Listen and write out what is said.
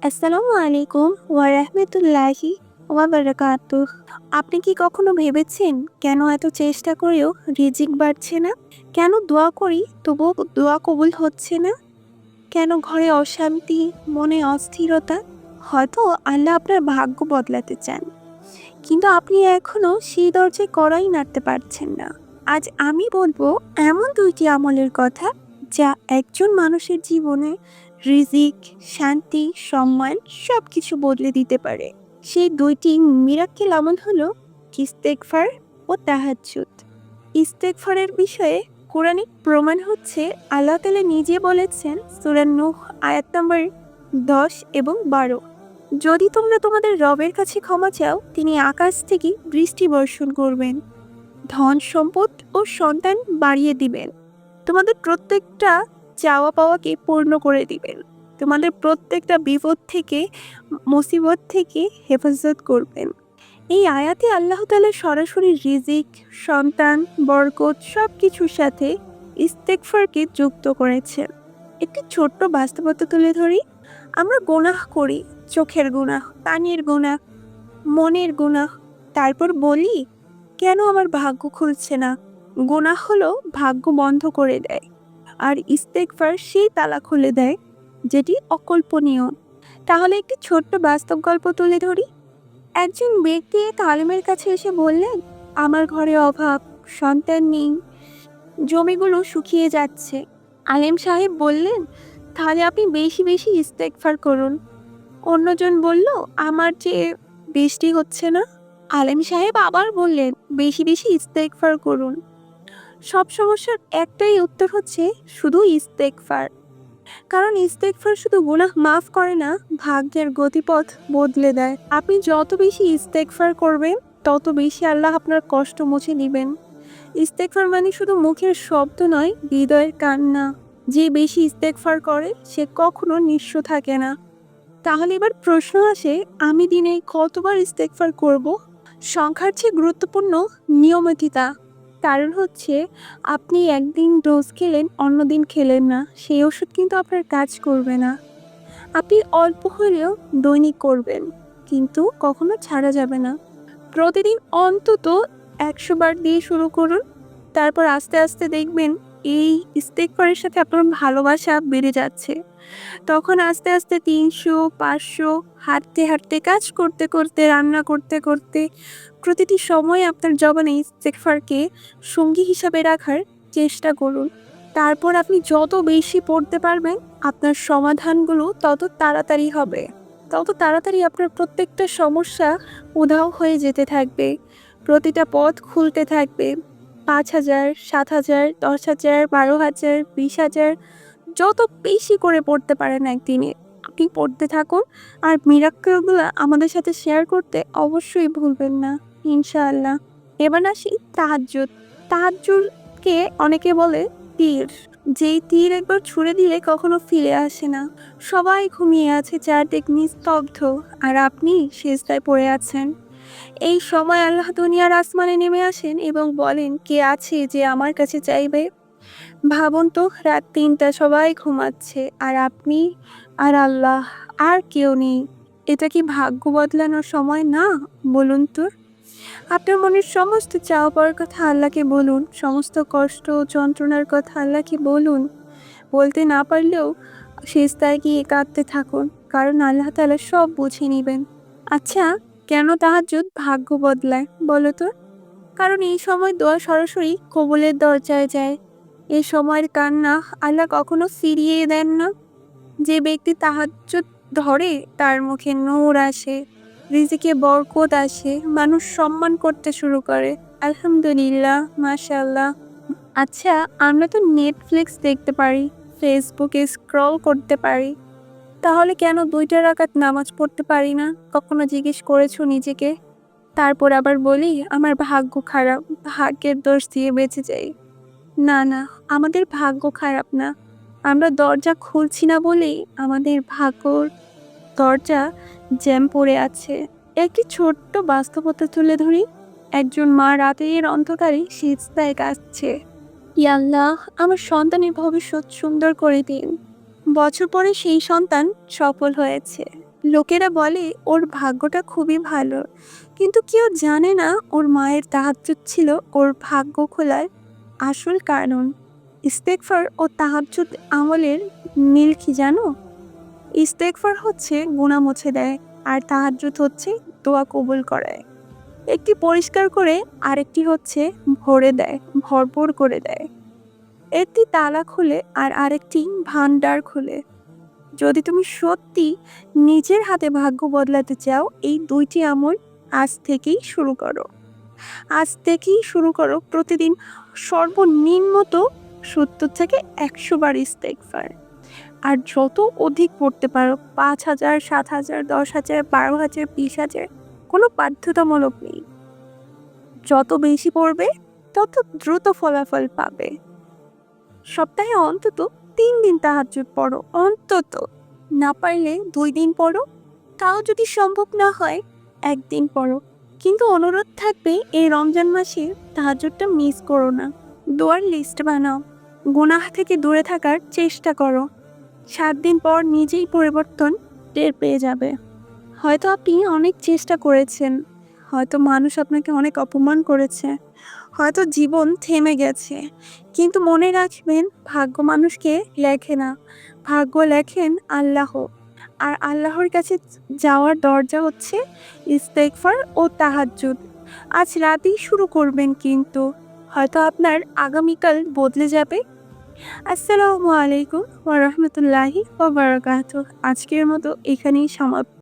আসসালামু আলাইকুম ওয়া রাহমাতুল্লাহি ওয়া বারাকাতুহ। আপনি কি কখনো ভেবেছেন কেন এত চেষ্টা করেও রিজিক বাড়ছে না? কেন দোয়া করি তবুও দোয়া কবুল হচ্ছে না? কেন ঘরে অশান্তি, মনে অস্থিরতা? হয়তো আল্লাহ আপনার ভাগ্য বদলাতে চান, কিন্তু আপনি এখনো সেই দরজায় কড়াই নাড়তে পারছেন না। আজ আমি বলবো এমন ২টি আমলের কথা যা একজন মানুষের জীবনে রিজিক, শান্তি, সম্মান সবকিছু বদলে দিতে পারে। সেই ২টি মিরাক্কেল আমল হলো ইস্তেগফার ও তাহাজ্জুদ। ইস্তেগফারের বিষয়ে কোরআনিক প্রমাণ হচ্ছে আল্লাহ তাআলা নিজে বলেছেন সূরা নূহ আয়াত নম্বর ১০ এবং ১২, যদি তোমরা তোমাদের রবের কাছে ক্ষমা চাও, তিনি আকাশ থেকে বৃষ্টি বর্ষণ করবেন, ধন সম্পদ ও সন্তান বাড়িয়ে দিবেন, তোমাদের প্রত্যেকটা চাওয়া পাওয়াকে পূর্ণ করে দিবেন, তোমাদের প্রত্যেকটা বিপদ থেকে, মুসিবত থেকে হেফাজত করবেন। এই আয়াতে আল্লাহ তাআলা সরাসরি রিজিক, সন্তান, বরকত সব কিছুর সাথে ইস্তেগফারকে যুক্ত করেছেন। একটি ছোট্ট বাস্তবতা তুলে ধরি। আমরা গুনাহ করি, চোখের গুনাহ, কানের গুনাহ, মনের গুনাহ। তারপর বলি, কেন আমার ভাগ্য খুলছে না? গুনাহ হলো ভাগ্য বন্ধ করে দেয়, আর ইস্তেগফার সেই তালা খুলে দেয় যেটি অকল্পনীয়। তাহলে একটি ছোট্ট বাস্তব গল্প তুলে ধরি। একজন ব্যক্তি এক আলেমের কাছে এসে বললেন, আমার ঘরে অভাব, সন্তান নেই, জমিগুলো শুকিয়ে যাচ্ছে। আলেম সাহেব বললেন, তাহলে আপনি বেশি বেশি ইস্তেগফার করুন। অন্যজন বলল, আমার যে বৃষ্টি হচ্ছে না। আলেম সাহেব আবার বললেন, বেশি বেশি ইস্তেগফার করুন। সব সমস্যার একটাই উত্তর হচ্ছে শুধু ইস্তেগফার। কারণ ইস্তেগফার শুধু গুনাহ মাফ করে না, ভাগ্যের গতিপথ বদলে দেয়। আপনি যত বেশি ইস্তেগফার করবেন, তত বেশি আল্লাহ আপনার কষ্ট মুছে দিবেন। ইস্তেগফার মানে শুধু মুখের শব্দ নয়, হৃদয়ের কান্না। যে বেশি ইস্তেগফার করে সে কখনো নিঃস্ব থাকে না। তাহলে এবার প্রশ্ন আসে, আমি দিনে কতবার ইস্তেগফার করব? সংখ্যার চেয়ে গুরুত্বপূর্ণ নিয়মিততা। কারণ হচ্ছে, আপনি একদিন ডোজ খেলেন, অন্যদিন খেলেন না, সেই ওষুধ কিন্তু আপনার কাজ করবে না। আপনি অল্প হলেও দৈনিক করবেন, কিন্তু কখনো ছাড়া যাবে না। প্রতিদিন অন্তত ১০০ বার দিয়ে শুরু করুন। তারপর আস্তে আস্তে দেখবেন এই ইস্তেগফারের সাথে আপনার ভালোবাসা বেড়ে যাচ্ছে। তখন আস্তে আস্তে ৩০০, ৫০০, হাঁটতে হাঁটতে, কাজ করতে করতে, রান্না করতে করতে, প্রতিটি সময়ে আপনার জবানে ইস্তেগফারকে সঙ্গী হিসাবে রাখার চেষ্টা করুন। তারপর আপনি যত বেশি পড়তে পারবেন, আপনার সমাধানগুলো তত তাড়াতাড়ি হবে। তত তাড়াতাড়ি আপনার প্রত্যেকটা সমস্যা উধাও হয়ে যেতে থাকবে। প্রতিটা পথ খুলতে থাকবে। ৫,০০০, ৭,০০০, ১০,০০০, ১২,০০০, ২০,০০০, যত বেশি করে পড়তে পারেন একদিনে আপনি পড়তে থাকুন। আর মিরাক্কেলগুলো আমাদের সাথে শেয়ার করতে অবশ্যই ভুলবেন না, ইনশাআল্লাহ। এবার আসি তাহাজ্জুদ। তাহাজ্জুদকে অনেকে বলে তীর, যেই তীর একবার ছুঁড়ে দিলে কখনো ফিরে আসে না। সবাই ঘুমিয়ে আছে, চারদিক নিস্তব্ধ, আর আপনি সিজদায় পড়ে আছেন। এই সময় আল্লাহ দুনিয়ার আসমানে নেমে আসেন এবং বলেন, কে আছে যে আমার কাছে চাইবে? ভাবুন তো, রাত ৩টা, সবাই ঘুমাচ্ছে, আর আপনি আর আল্লাহ, আর কেউ নেই। এটা কি ভাগ্য বদলানোর সময় না? বলুন তো। আপনার মনের সমস্ত চাওয়া পাওয়ার কথা আল্লাহকে বলুন, সমস্ত কষ্ট যন্ত্রণার কথা আল্লাহকে বলুন। বলতে না পারলেও সিজদায় গিয়ে কাঁদতে থাকুন, কারণ আল্লাহ তাআলা সব বুঝে নেবেন। আচ্ছা, কেন তাহাজ্জুদ ভাগ্য বদলায় বলো তো? কারণ এই সময় দোয়া সরাসরি কবুলের দরজায় যায়। এই সময়ের কান্না আল্লাহ কখনো ফিরিয়ে দেন না। যে ব্যক্তি তাহাজ্জুদ ধরে তার মুখে নূর আসে, রিজিকে বরকত আসে, মানুষ সম্মান করতে শুরু করে। আলহামদুলিল্লাহ, মাশাআল্লাহ। আচ্ছা, আমরা তো নেটফ্লিক্স দেখতে পারি, ফেসবুকে স্ক্রল করতে পারি, তাহলে কেন ২টা রাকাত নামাজ পড়তে পারি না? কখনো জিজ্ঞেস করেছো নিজেকে? তারপর আবার বলি, আমার ভাগ্য খারাপ, ভাগ্যের দোষ দিয়ে বেঁচে যাই। না না, আমাদের ভাগ্য খারাপ না, আমরা দরজা খুলছি না বলেই আমাদের ভাগ্যর দরজা জ্যাম পড়ে আছে। একটি ছোট্ট বাস্তবতা তুলে ধরি। একজন মা রাতের অন্ধকারে সিজদায় কাঁদছে, ইয়া আল্লাহ, আমার সন্তানের ভবিষ্যৎ সুন্দর করে দিন। বছর পরে সেই সন্তান সফল হয়েছে, লোকেরা বলে ওর ভাগ্যটা খুবই ভালো, কিন্তু কেউ জানে না ওর মায়ের তাহাজ্জুদ ছিল ওর ভাগ্য খোলার আসল কারণ। ইস্তেগফার ও তাহাজ্জুদ আমলের মিল কি জানো? ইস্তেগফার হচ্ছে গুনাহ মুছে দেয়, আর তাহাজ্জুদ হচ্ছে দোয়া কবুল করায়। একটি পরিষ্কার করে, আরেকটি হচ্ছে ভরে দেয়, ভরপুর করে দেয়। একটি তালা খুলে আর আরেকটি ভান্ডার খুলে। যদি তুমি সত্যি নিজের হাতে ভাগ্য বদলাতে চাও, এই দুইটি আমল আজ থেকেই শুরু করো। আজ থেকেই শুরু করো প্রতিদিন সর্বনিম্নত ৭০ থেকে ১০০ বার ইস্তেগফার। আর যত অধিক পড়তে পারো, ৫,০০০, ৭,০০০, ১০,০০০, ১২,০০০, ২০,০০০, কোনো বাধ্যতামূলক নেই। যত বেশি পড়বে তত দ্রুত ফলাফল পাবে। সপ্তাহে অন্তত ৩ দিন তাহাজ্জুদ পড়ো, অন্তত। না পারলে ২ দিন পড়ো, তাও যদি সম্ভব না হয় ১ দিন পড়ো। কিন্তু অনুরোধ থাকবে, এই রমজান মাসে তাহাজ্জুদটা মিস করো না। দোয়ার লিস্ট বানাও, গুনাহ থেকে দূরে থাকার চেষ্টা করো। ৭ দিন পর নিজেই পরিবর্তন টের পেয়ে যাবে। হয়তো আপনি অনেক চেষ্টা করেছেন, হয়তো মানুষ আপনাকে অনেক অপমান করেছে, হয়তো জীবন থেমে গেছে, কিন্তু মনে রাখবেন, ভাগ্য মানুষকে লেখে না, ভাগ্য লেখেন আল্লাহ। আর আল্লাহর কাছে যাওয়ার দরজা হচ্ছে ইস্তেগফার ও তাহাজ্জুদ। আজ রাতেই শুরু করবেন, কিন্তু হয়তো আপনার আগামীকাল বদলে যাবে। আসসালামু আলাইকুম ওয়া রাহমাতুল্লাহি ওয়া বারাকাতুহু। আজকের মতো এখানেই সমাপ্ত।